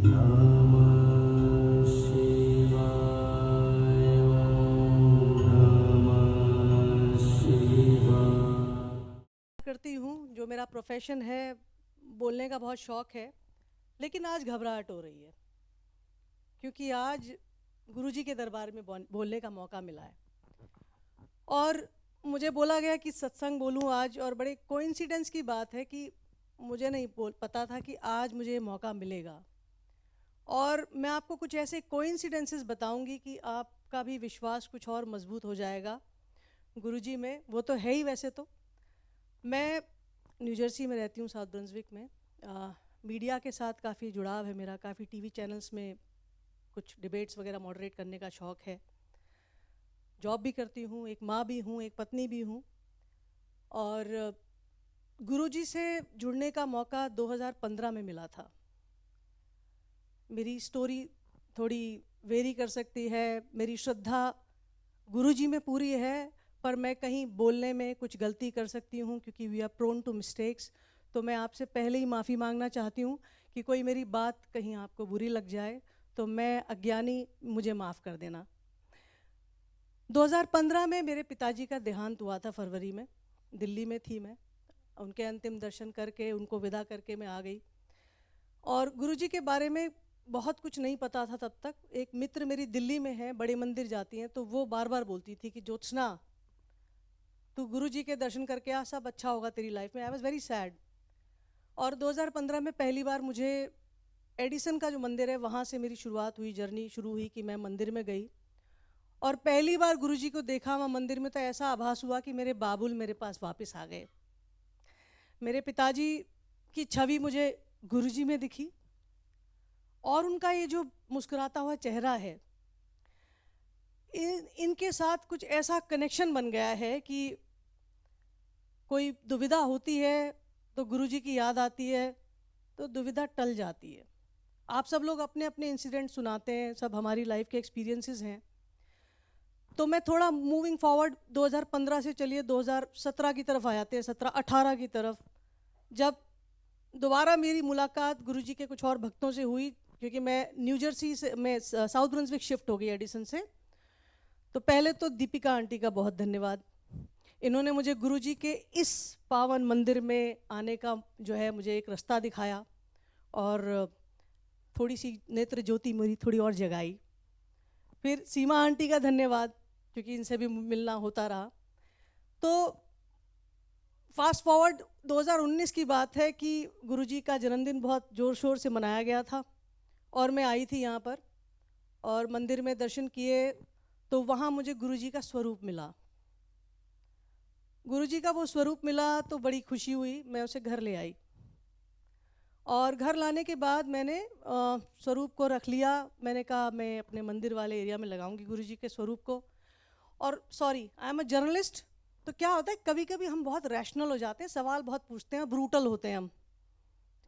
नमः शिवाय। नमः शिवाय। करती हूँ, जो मेरा प्रोफेशन है, बोलने का बहुत शौक़ है, लेकिन आज घबराहट हो रही है क्योंकि आज गुरुजी के दरबार में बोलने का मौका मिला है और मुझे बोला गया कि सत्संग बोलूँ आज। और बड़े कोइंसिडेंस की बात है कि मुझे नहीं पता था कि आज मुझे ये मौका मिलेगा। और मैं आपको कुछ ऐसे कोइंसिडेंसेस बताऊंगी कि आपका भी विश्वास कुछ और मजबूत हो जाएगा गुरुजी में। वो तो है ही। वैसे तो मैं न्यू जर्सी में रहती हूँ, साउथ ब्रंसविक में। मीडिया के साथ काफ़ी जुड़ाव है मेरा, काफ़ी टीवी चैनल्स में कुछ डिबेट्स वगैरह मॉडरेट करने का शौक़ है। जॉब भी करती हूँ, एक माँ भी हूँ, एक पत्नी भी हूँ। और गुरुजी से जुड़ने का मौका 2015 में मिला था। मेरी स्टोरी थोड़ी वेरी कर सकती है। मेरी श्रद्धा गुरुजी में पूरी है, पर मैं कहीं बोलने में कुछ गलती कर सकती हूँ क्योंकि we are prone to mistakes. तो मैं आपसे पहले ही माफ़ी मांगना चाहती हूँ कि कोई मेरी बात कहीं आपको बुरी लग जाए तो मैं अज्ञानी, मुझे माफ़ कर देना। 2015 में मेरे पिताजी का देहांत हुआ था, फरवरी में। दिल्ली में थी मैं, उनके अंतिम दर्शन करके उनको विदा करके मैं आ गई। और गुरुजी के बारे में बहुत कुछ नहीं पता था तब तक। एक मित्र मेरी दिल्ली में है, बड़े मंदिर जाती हैं, तो वो बार बार बोलती थी कि ज्योत्सना, तू गुरुजी के दर्शन करके आ, सब अच्छा होगा तेरी लाइफ में। I was very sad. और 2015 में पहली बार मुझे एडिसन का जो मंदिर है वहाँ से मेरी शुरुआत हुई, जर्नी शुरू हुई कि मैं मंदिर में गई और पहली बार गुरुजी को देखा वहाँ मंदिर में। तो ऐसा आभास हुआ कि मेरे बाबुल मेरे पास वापस आ गए। मेरे पिताजी की छवि मुझे गुरुजी में दिखी और उनका ये जो मुस्कुराता हुआ चेहरा है, इनके साथ कुछ ऐसा कनेक्शन बन गया है कि कोई दुविधा होती है तो गुरुजी की याद आती है तो दुविधा टल जाती है। आप सब लोग अपने अपने इंसिडेंट सुनाते हैं, सब हमारी लाइफ के एक्सपीरियंसेस हैं। तो मैं थोड़ा मूविंग फॉरवर्ड 2015 से चलिए 2017 की तरफ आ जाते हैं, 17-18 की तरफ, जब दोबारा मेरी मुलाकात गुरुजी के कुछ और भक्तों से हुई। क्योंकि मैं न्यू जर्सी से, मैं साउथ ब्रंसविक शिफ्ट हो गई एडिसन से। तो पहले तो दीपिका आंटी का बहुत धन्यवाद। इन्होंने मुझे गुरुजी के इस पावन मंदिर में आने का जो है मुझे एक रास्ता दिखाया और थोड़ी सी नेत्र ज्योति मेरी थोड़ी और जगाई। फिर सीमा आंटी का धन्यवाद, क्योंकि इनसे भी मिलना होता रहा। तो फास्ट फॉरवर्ड 2019 की बात है कि गुरुजी का जन्मदिन बहुत ज़ोर शोर से मनाया गया था और मैं आई थी यहाँ पर और मंदिर में दर्शन किए। तो वहाँ मुझे गुरुजी का स्वरूप मिला। गुरुजी का वो स्वरूप मिला तो बड़ी खुशी हुई। मैं उसे घर ले आई और घर लाने के बाद मैंने स्वरूप को रख लिया। मैंने कहा मैं अपने मंदिर वाले एरिया में लगाऊंगी गुरुजी के स्वरूप को। और sorry, I am a journalist. तो क्या होता है, कभी कभी हम बहुत रैशनल हो जाते हैं, सवाल बहुत पूछते हैं, ब्रूटल होते हैं हम।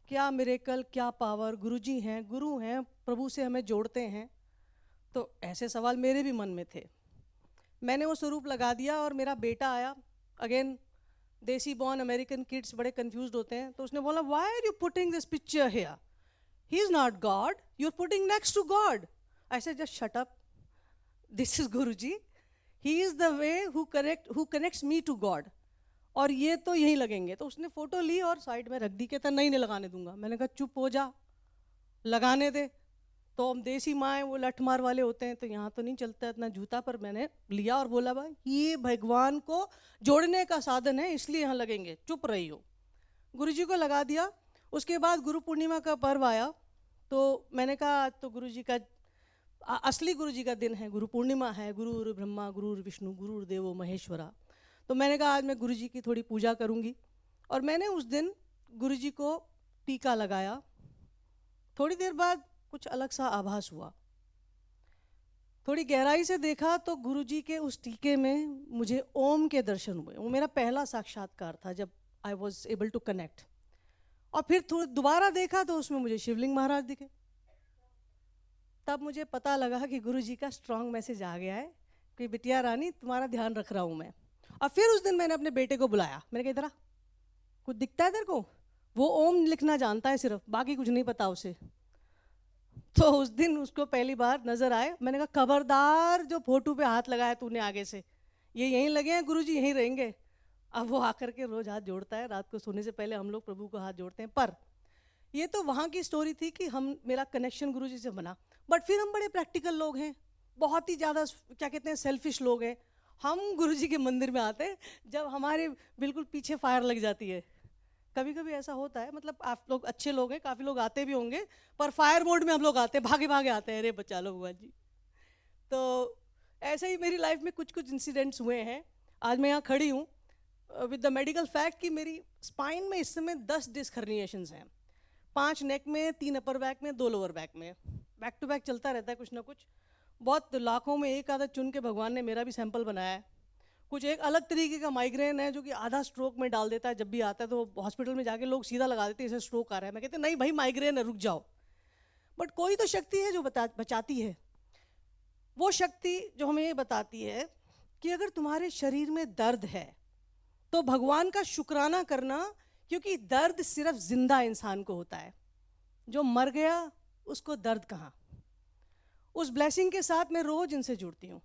क्या मिरेकल, क्या पावर, गुरुजी हैं, गुरु हैं, प्रभु से हमें जोड़ते हैं। तो ऐसे सवाल मेरे भी मन में थे। मैंने वो स्वरूप लगा दिया और मेरा बेटा आया। Again desi born American kids बड़े कंफ्यूज्ड होते हैं। तो उसने बोला, why are you putting this picture here, he is not God, you are putting next to God. I said just shut up, this is guruji, he is the way who connects me to God, और ये तो यहीं लगेंगे। तो उसने photo ली और side में रख दी, कहता नहीं लगाने दूंगा। मैंने कहा चुप हो जा, लगाने दे। तो हम देसी माँ वो लठमार वाले होते हैं, तो यहाँ तो नहीं चलता इतना जूता। पर मैंने लिया और बोला, भाई ये भगवान को जोड़ने का साधन है, इसलिए यहाँ लगेंगे, चुप रही हो। गुरुजी को लगा दिया। उसके बाद गुरु पूर्णिमा का पर्व आया तो मैंने कहा आज तो गुरुजी का असली गुरुजी का दिन है, गुरु पूर्णिमा है। गुरुर् ब्रह्मा गुरुर् विष्णु गुरुर्देवो महेश्वरा। तो मैंने कहा आज मैं गुरुजी की थोड़ी पूजा करूँगी और मैंने उस दिन गुरुजी को टीका लगाया। थोड़ी देर बाद कुछ अलग सा आभास हुआ। थोड़ी गहराई से देखा तो गुरुजी के उस टीके में मुझे ओम के दर्शन हुए। वो मेरा पहला साक्षात्कार था जब I was able to connect. और फिर दोबारा देखा तो उसमें मुझे शिवलिंग महाराज दिखे। तब मुझे पता लगा कि गुरुजी का स्ट्रॉन्ग मैसेज आ गया है कि बिटिया रानी तुम्हारा ध्यान रख रहा हूँ मैं। और फिर उस दिन मैंने अपने बेटे को बुलाया। मैंने कहा इधर आ, कुछ दिखता है तेरे को? वो ओम लिखना जानता है सिर्फ, बाकी कुछ नहीं पता उसे। तो उस दिन उसको पहली बार नजर आए, मैंने कहा खबरदार जो फोटो पे हाथ लगाया तूने आगे से, ये यहीं लगे हैं गुरुजी, यहीं रहेंगे। अब वो आकर के रोज हाथ जोड़ता है, रात को सोने से पहले हम लोग प्रभु को हाथ जोड़ते हैं। पर ये तो वहाँ की स्टोरी थी कि हम, मेरा कनेक्शन गुरुजी से बना। बट फिर हम बड़े प्रैक्टिकल लोग हैं, बहुत ही ज़्यादा क्या कहते हैं सेल्फिश लोग हैं। हम गुरुजी के मंदिर में आते हैं जब हमारे बिल्कुल पीछे फायर लग जाती है। कभी कभी ऐसा होता है, मतलब आप लोग अच्छे लोग हैं, काफ़ी लोग आते भी होंगे, पर फायर मोड में हम लोग आते हैं, भागे भागे आते हैं, अरे बचा लो भगवान जी। तो ऐसे ही मेरी लाइफ में कुछ कुछ इंसिडेंट्स हुए हैं। आज मैं यहाँ खड़ी हूँ विद द मेडिकल फैक्ट कि मेरी स्पाइन में इस समय 10 डिस्क हर्निएशंस हैं, 5 नेक में, 3 अपर बैक में, 2 लोअर बैक में। बैक टू बैक चलता रहता है कुछ ना कुछ। बहुत लाखों में एक आधा चुन के भगवान ने मेरा भी सैंपल बनाया है। कुछ एक अलग तरीके का माइग्रेन है जो कि आधा स्ट्रोक में डाल देता है, जब भी आता है तो हॉस्पिटल में जाके लोग सीधा लगा देते हैं इसे स्ट्रोक आ रहा है। मैं कहते नहीं भाई माइग्रेन है, रुक जाओ। बट कोई तो शक्ति है जो बचाती है। वो शक्ति जो हमें ये बताती है कि अगर तुम्हारे शरीर में दर्द है तो भगवान का शुक्राना करना, क्योंकि दर्द सिर्फ जिंदा इंसान को होता है, जो मर गया उसको दर्द कहाँ। उस ब्लेसिंग के साथ मैं रोज इनसे जुड़ती हूँ।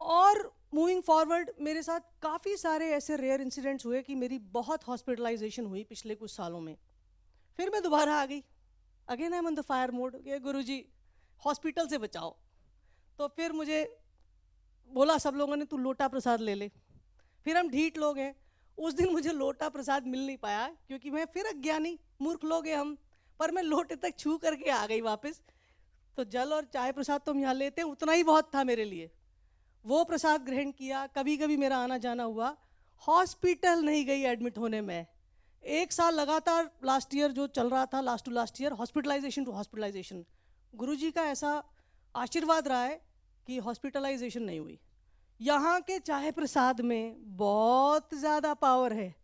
और मूविंग फॉरवर्ड मेरे साथ काफ़ी सारे ऐसे रेयर इंसिडेंट्स हुए कि मेरी बहुत हॉस्पिटलाइजेशन हुई पिछले कुछ सालों में। फिर मैं दोबारा आ गई, again I am on the fire mode, ये गुरुजी हॉस्पिटल से बचाओ। तो फिर मुझे बोला सब लोगों ने तू लोटा प्रसाद ले ले। फिर हम ढीठ लोग हैं, उस दिन मुझे लोटा प्रसाद मिल नहीं पाया क्योंकि मैं फिर अज्ञानी मूर्ख लोग हैं हम, पर मैं लोटे तक छू करके आ गई वापस। तो जल और चाय प्रसाद तो हम यहाँ लेते हैं, उतना ही बहुत था मेरे लिए। वो प्रसाद ग्रहण किया, कभी कभी मेरा आना जाना हुआ। हॉस्पिटल नहीं गई एडमिट होने में, 1 साल लगातार लास्ट ईयर जो चल रहा था, last to last year, hospitalisation to hospitalisation. Guruji का ऐसा आशीर्वाद रहा है कि हॉस्पिटलाइजेशन नहीं हुई। यहाँ के चाय प्रसाद में बहुत ज़्यादा पावर है।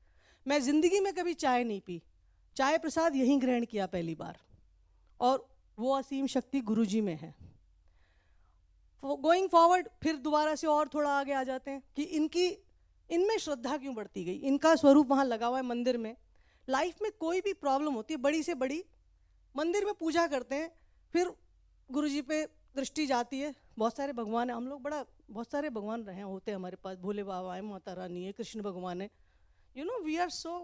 मैं ज़िंदगी में कभी चाय नहीं पी, चाय प्रसाद यहीं ग्रहण किया पहली बार, और वो असीम शक्ति गुरुजी में है। गोइंग फॉरवर्ड फिर दोबारा से और थोड़ा आगे आ जाते हैं कि इनमें श्रद्धा क्यों बढ़ती गई। इनका स्वरूप वहाँ लगा हुआ है मंदिर में। लाइफ में कोई भी प्रॉब्लम होती है, बड़ी से बड़ी, मंदिर में पूजा करते हैं, फिर गुरुजी पे दृष्टि जाती है। बहुत सारे भगवान हैं, हम लोग बहुत सारे भगवान रहे होते हैं हमारे पास, भोले बाबा है, माता रानी है, कृष्ण भगवान है। You know we are so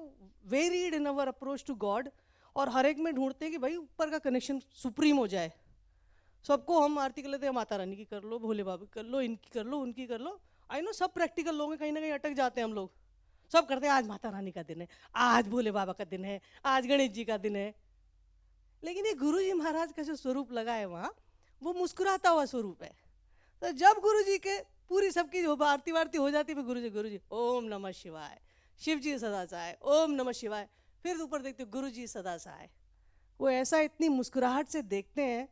varied in our approach to God, और हर एक में ढूंढते हैं कि भाई ऊपर का कनेक्शन सुप्रीम हो जाए। सबको हम आरती कर लेते हैं, माता रानी की कर लो, भोले बाबा की कर लो, इनकी कर लो, उनकी कर लो। आई नो सब प्रैक्टिकल लोग हैं, कहीं ना कहीं अटक जाते हैं हम लोग। सब करते हैं आज माता रानी का दिन है, आज भोले बाबा का दिन है, आज गणेश जी का दिन है। लेकिन ये गुरु जी महाराज का जो स्वरूप लगा है वहाँ, वो मुस्कुराता हुआ स्वरूप है। तो जब गुरु जी के पूरी सबकी आरती वारती हो जाती है, गुरु जी ओम नमः शिवाय, शिव जी सदा सहाय, ओम नमः शिवाय, फिर ऊपर देखते गुरु जी सदा सहाय। वो ऐसा इतनी मुस्कुराहट से देखते हैं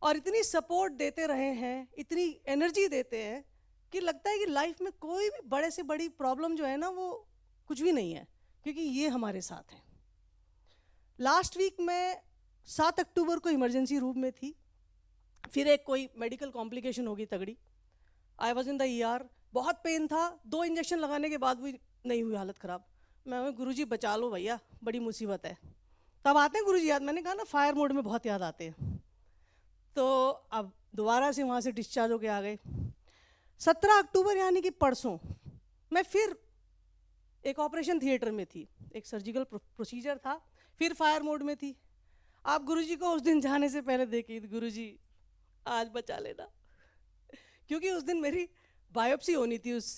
और इतनी सपोर्ट देते रहे हैं, इतनी एनर्जी देते हैं कि लगता है कि लाइफ में कोई भी बड़े से बड़ी प्रॉब्लम जो है ना, वो कुछ भी नहीं है, क्योंकि ये हमारे साथ हैं। लास्ट वीक मैं 7 अक्टूबर को इमरजेंसी रूम में थी, फिर एक कोई मेडिकल कॉम्प्लिकेशन होगी तगड़ी। I was in the ER, बहुत पेन था, 2 इंजेक्शन लगाने के बाद भी नहीं हुई हालत ख़राब। मैं गुरुजी बचा लो भैया, बड़ी मुसीबत है। तब आते हैं गुरुजी याद, मैंने कहा ना फायर मोड में बहुत याद आते हैं। तो अब दोबारा से वहाँ से डिस्चार्ज होके आ गए। 17 अक्टूबर यानी कि परसों मैं फिर एक ऑपरेशन थिएटर में थी, एक सर्जिकल प्रोसीजर था, फिर फायर मोड में थी। आप गुरुजी को उस दिन जाने से पहले देखी, गुरुजी आज बचा लेना, क्योंकि उस दिन मेरी बायोप्सी होनी थी उस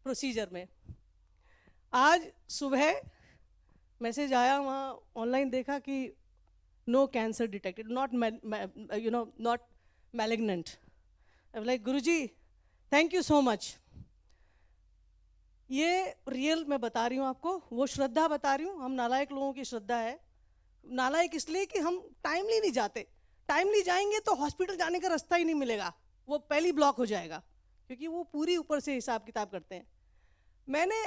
प्रोसीजर में। आज सुबह मैसेज आया, वहाँ ऑनलाइन देखा कि no cancer detected, not malignant. Like guruji thank you so much. ये रियल मैं बता रही हूँ आपको, वो श्रद्धा बता रही हूँ। हम नालायक लोगों की श्रद्धा है। नालायक इसलिए कि हम टाइमली नहीं जाते, टाइमली जाएंगे तो हॉस्पिटल जाने का रास्ता ही नहीं मिलेगा, वो पहली ब्लॉक हो जाएगा, क्योंकि वो पूरी ऊपर से हिसाब किताब करते हैं। मैंने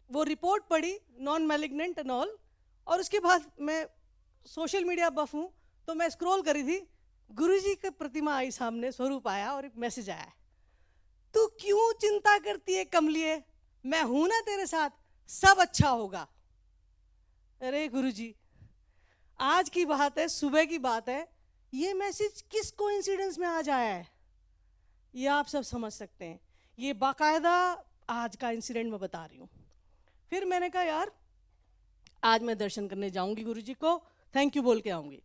वो रिपोर्ट पढ़ी, नॉन मैलिग्नेंट एंड ऑल, और उसके बाद मैं सोशल मीडिया बफ हूँ, तो मैं स्क्रॉल करी थी, गुरुजी की प्रतिमा आई सामने, स्वरूप आया और एक मैसेज आया, तू क्यों चिंता करती है कमलिए, मैं हूं ना तेरे साथ, सब अच्छा होगा। अरे गुरुजी, आज की बात है, सुबह की बात है, ये मैसेज किस कोइंसिडेंस में आज आया है ये आप सब समझ सकते हैं। ये बाकायदा आज का इंसिडेंट मैं बता रही हूँ। फिर मैंने कहा यार आज मैं दर्शन करने जाऊंगी गुरुजी को, थैंक यू बोल के आऊंगी।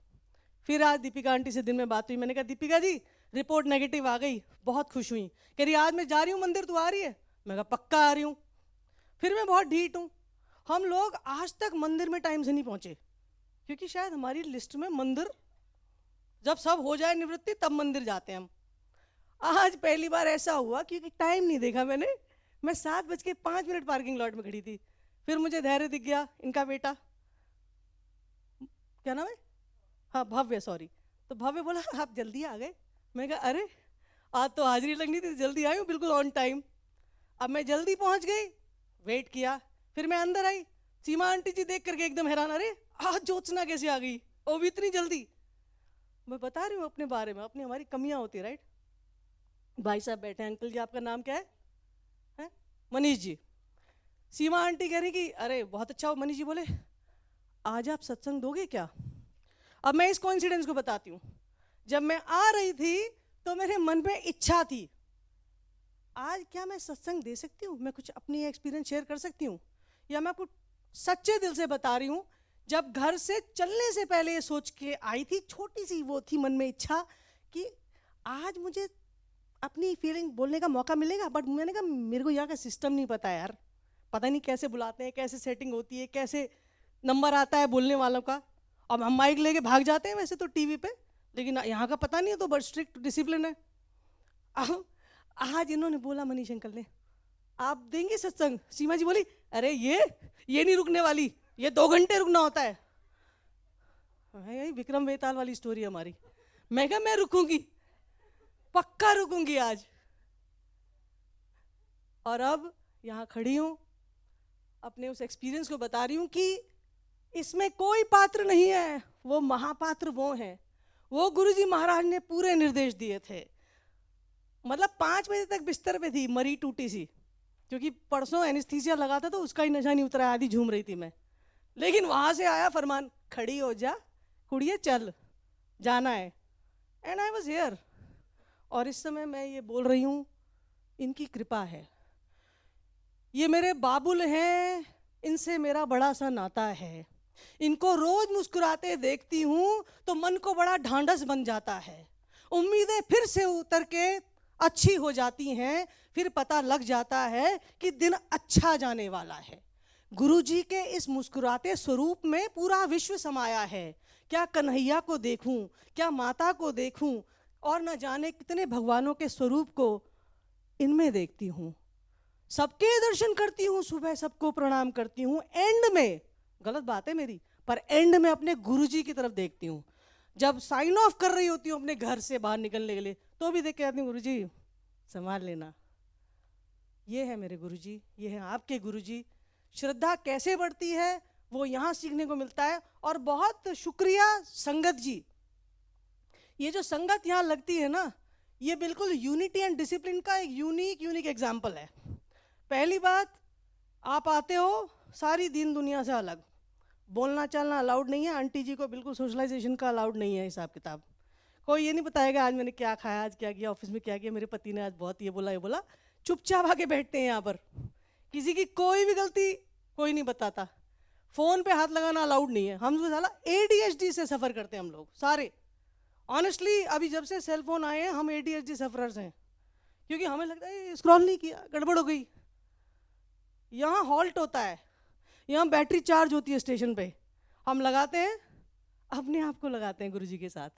फिर आज दीपिका आंटी से दिन में बात हुई, मैंने कहा दीपिका जी रिपोर्ट नेगेटिव आ गई, बहुत खुश हुई। कह रही आज मैं जा रही हूँ मंदिर, तू आ रही है? मैं कहा पक्का आ रही हूँ। फिर मैं बहुत ढीठ हूँ, हम लोग आज तक मंदिर में टाइम से नहीं पहुंचे, क्योंकि शायद हमारी लिस्ट में मंदिर जब सब हो जाए निवृत्ति तब मंदिर जाते हैं हम। आज पहली बार ऐसा हुआ क्योंकि टाइम नहीं देखा मैंने, मैं 7:05 पार्किंग लॉट में खड़ी थी। फिर मुझे धैर्य दिख गया, इनका बेटा, क्या नाम है, हाँ भव्य, सॉरी। तो भव्य बोला आप जल्दी आ गए। मैं कहा अरे आज तो हाजिरी लगनी थी, जल्दी आई हूँ बिल्कुल ऑन टाइम। अब मैं जल्दी पहुंच गई, वेट किया, फिर मैं अंदर आई। सीमा आंटी जी देख करके एकदम हैरान, अरे आज ज्योत्सना कैसे आ गई, वो भी इतनी जल्दी। मैं बता रही हूँ अपने बारे में, अपनी हमारी कमियां होती है, राइट। भाई साहब बैठे हैं, अंकल जी आपका नाम क्या है? मनीष जी। सीमा आंटी कह रही कि अरे बहुत अच्छा हो। मनीष जी बोले आज आप सत्संग दोगे क्या? अब मैं इस कोइंसिडेंस को बताती हूँ। जब मैं आ रही थी तो मेरे मन में इच्छा थी आज क्या मैं सत्संग दे सकती हूँ, मैं कुछ अपनी एक्सपीरियंस शेयर कर सकती हूँ, या मैं कुछ सच्चे दिल से बता रही हूँ। जब घर से चलने से पहले ये सोच के आई थी, छोटी सी वो थी मन में इच्छा कि आज मुझे अपनी फीलिंग बोलने का मौका मिलेगा। बट मैंने कहा मेरे को यहाँ का सिस्टम नहीं पता यार, पता नहीं कैसे बुलाते हैं, कैसे सेटिंग होती है, कैसे नंबर आता है बोलने वालों का। अब हम माइक लेके भाग जाते हैं वैसे तो टीवी पे, लेकिन यहाँ का पता नहीं है, तो बड़ा स्ट्रिक्ट डिसिप्लिन है। आज इन्होंने बोला, मनीष अंकल ने, आप देंगे सत्संग? सीमा जी बोली अरे ये नहीं रुकने वाली, ये 2 घंटे रुकना होता है। यही विक्रम बेताल वाली स्टोरी हमारी। मैं कहा मैं रुकूंगी, पक्का रुकूंगी आज। और अब यहाँ खड़ी हूँ, अपने उस एक्सपीरियंस को बता रही हूँ कि इसमें कोई पात्र नहीं है, वो महापात्र वो हैं। वो गुरुजी महाराज ने पूरे निर्देश दिए थे। मतलब 5 बजे तक बिस्तर पे थी, मरी टूटी सी, क्योंकि परसों एनेस्थीसिया लगा था तो उसका ही नशा नहीं उतरा, आधी झूम रही थी मैं। लेकिन वहां से आया फरमान, खड़ी हो जा कुड़िए, चल जाना है। And I was here. और इस समय मैं ये बोल रही हूँ, इनकी कृपा है। ये मेरे बाबुल हैं, इनसे मेरा बड़ा सा नाता है। इनको रोज मुस्कुराते देखती हूँ तो मन को बड़ा ढांढस बन जाता है। उम्मीदें फिर से उतर के अच्छी हो जाती हैं, फिर पता लग जाता है कि दिन अच्छा जाने वाला है। गुरुजी के इस मुस्कुराते स्वरूप में पूरा विश्व समाया है। क्या कन्हैया को देखूं, क्या माता को देखूं, और न जाने कितने भगवानों के स्वरूप को इनमें देखती हूँ। सबके दर्शन करती हूँ, सुबह सबको प्रणाम करती हूँ, एंड में, गलत बात है मेरी, पर एंड में अपने गुरुजी की तरफ देखती हूँ। जब साइन ऑफ कर रही होती हूँ अपने घर से बाहर निकलने के लिए, तो भी देख के आती हूँ गुरुजी संभाल लेना। ये है मेरे गुरुजी, ये है आपके गुरुजी। श्रद्धा कैसे बढ़ती है वो यहाँ सीखने को मिलता है। और बहुत शुक्रिया संगत जी, ये जो संगत यहाँ लगती है ना, ये बिल्कुल यूनिटी एंड डिसिप्लिन का एक यूनिक एग्जाम्पल है। पहली बात, आप आते हो सारी दीन दुनिया से अलग, बोलना चालना अलाउड नहीं है। आंटी जी को बिल्कुल सोशलाइजेशन का अलाउड नहीं है हिसाब किताब। कोई ये नहीं बताएगा आज मैंने क्या खाया, आज क्या किया, ऑफिस में क्या किया, मेरे पति ने आज बहुत ये बोला ये बोला। चुपचाप आके बैठते हैं यहाँ पर, किसी की कोई भी गलती कोई नहीं बताता। फ़ोन पे हाथ लगाना अलाउड नहीं है। हम साला ADHD से सफ़र करते हैं हम लोग सारे। ऑनेस्टली अभी जब से सेल फोन आए हैं हम ADHD सफरर्स हैं, क्योंकि हमें लगता है स्क्रॉल नहीं किया, गड़बड़ हो गई। यहाँ हॉल्ट होता है, यहाँ बैटरी चार्ज होती है स्टेशन पे, हम लगाते हैं, अपने आप को लगाते हैं गुरुजी के साथ।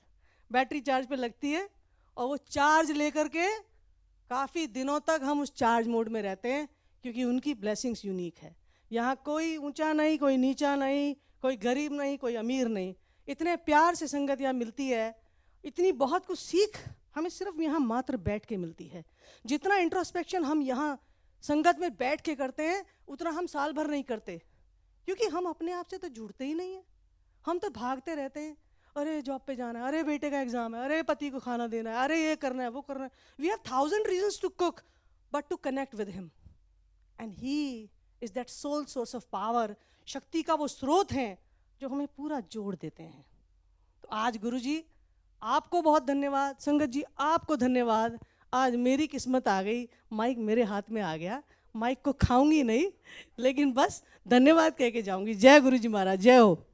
बैटरी चार्ज पे लगती है और वो चार्ज लेकर के काफ़ी दिनों तक हम उस चार्ज मोड में रहते हैं, क्योंकि उनकी ब्लेसिंग्स यूनिक है। यहाँ कोई ऊंचा नहीं, कोई नीचा नहीं, कोई गरीब नहीं, कोई अमीर नहीं। इतने प्यार से संगत यहाँ मिलती है, इतनी बहुत कुछ सीख हमें सिर्फ यहाँ मात्र बैठ के मिलती है। जितना इंट्रोस्पेक्शन हम यहाँ संगत में बैठ के करते हैं उतना हम साल भर नहीं करते, क्योंकि हम अपने आप से तो जुड़ते ही नहीं हैं। हम तो भागते रहते हैं, अरे जॉब पे जाना है, अरे बेटे का एग्जाम है, अरे पति को खाना देना है, अरे ये करना है वो करना है। We have 1000 reasons to cook but to connect with him, and he is that sole source of power. शक्ति का वो स्रोत है जो हमें पूरा जोड़ देते हैं। तो आज गुरुजी आपको बहुत धन्यवाद, संगत जी आपको धन्यवाद। आज मेरी किस्मत आ गई, माइक मेरे हाथ में आ गया। माइक को खाऊंगी नहीं, लेकिन बस धन्यवाद कह के जाऊंगी। जय गुरुजी महाराज, जय हो।